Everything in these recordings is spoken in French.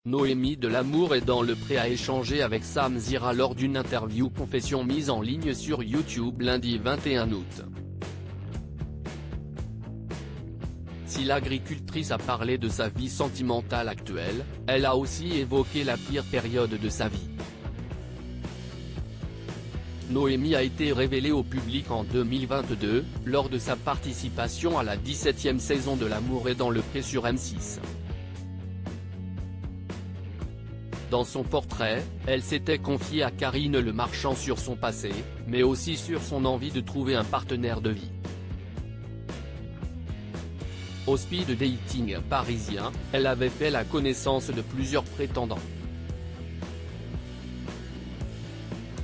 Noémie de L'Amour est dans le pré a échangé avec Sam Zira lors d'une interview confession mise en ligne sur YouTube lundi 21 août. Si l'agricultrice a parlé de sa vie sentimentale actuelle, elle a aussi évoqué la pire période de sa vie. Noémie a été révélée au public en 2022, lors de sa participation à la 17e saison de L'Amour est dans le pré sur M6. Dans son portrait, elle s'était confiée à Karine Le Marchand sur son passé, mais aussi sur son envie de trouver un partenaire de vie. Au speed dating parisien, elle avait fait la connaissance de plusieurs prétendants.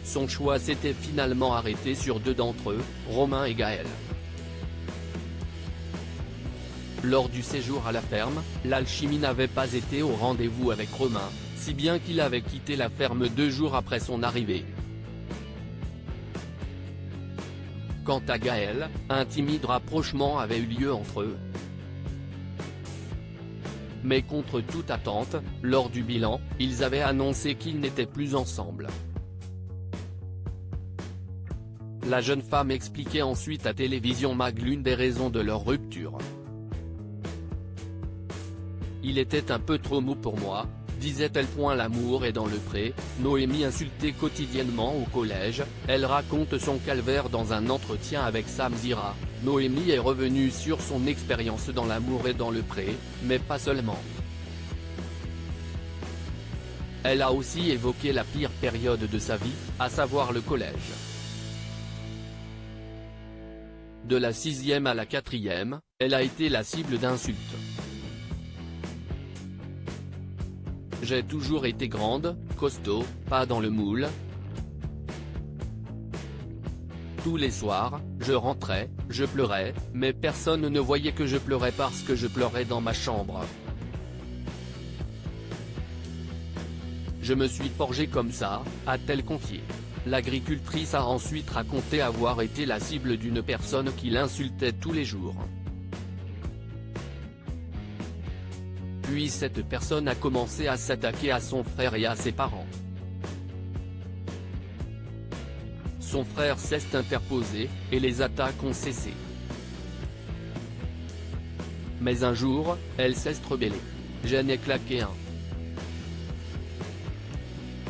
Son choix s'était finalement arrêté sur deux d'entre eux, Romain et Gaël. Lors du séjour à la ferme, l'alchimie n'avait pas été au rendez-vous avec Romain, si bien qu'il avait quitté la ferme 2 jours après son arrivée. Quant à Gaël, un timide rapprochement avait eu lieu entre eux. Mais contre toute attente, lors du bilan, ils avaient annoncé qu'ils n'étaient plus ensemble. La jeune femme expliquait ensuite à Télévision Mag l'une des raisons de leur rupture. Il était un peu trop mou pour moi, disait-elle. L'amour est dans le pré, Noémie insultée quotidiennement au collège, elle raconte son calvaire dans un entretien avec Sam Zira. Noémie est revenue sur son expérience dans L'amour est dans le pré, mais pas seulement. Elle a aussi évoqué la pire période de sa vie, à savoir le collège. De la 6e à la 4e, elle a été la cible d'insultes. J'ai toujours été grande, costaud, pas dans le moule. Tous les soirs, je rentrais, je pleurais, mais personne ne voyait que je pleurais parce que je pleurais dans ma chambre. Je me suis forgée comme ça, a-t-elle confié. L'agricultrice a ensuite raconté avoir été la cible d'une personne qui l'insultait tous les jours. Puis cette personne a commencé à s'attaquer à son frère et à ses parents. Son frère s'est interposé, et les attaques ont cessé. Mais un jour, elle s'est rebellée. J'en ai claqué un.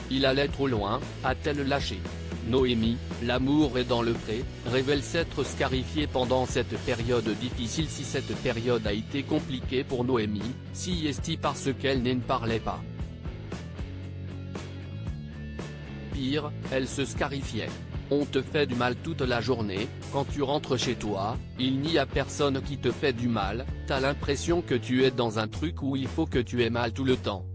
Il allait trop loin, a-t-elle lâché. Noémie, L'amour est dans le pré, révèle s'être scarifiée pendant cette période difficile. Si cette période a été compliquée pour Noémie, si est-ce parce qu'elle ne parlait pas. Pire, elle se scarifiait. On te fait du mal toute la journée, quand tu rentres chez toi, il n'y a personne qui te fait du mal, t'as l'impression que tu es dans un truc où il faut que tu aies mal tout le temps.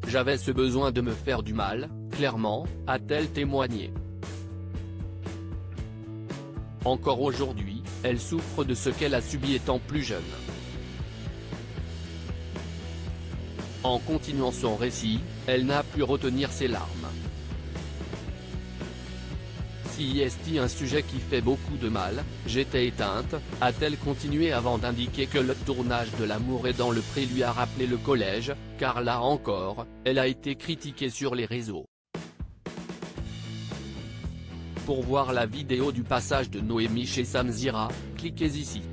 J'avais ce besoin de me faire du mal, clairement, a-t-elle témoigné. Encore aujourd'hui, elle souffre de ce qu'elle a subi étant plus jeune. En continuant son récit, elle n'a pu retenir ses larmes. Si est un sujet qui fait beaucoup de mal, j'étais éteinte, a-t-elle continué avant d'indiquer que le tournage de L'amour est dans le pré lui a rappelé le collège, car là encore, elle a été critiquée sur les réseaux. Pour voir la vidéo du passage de Noémie chez Sam Zira, cliquez ici.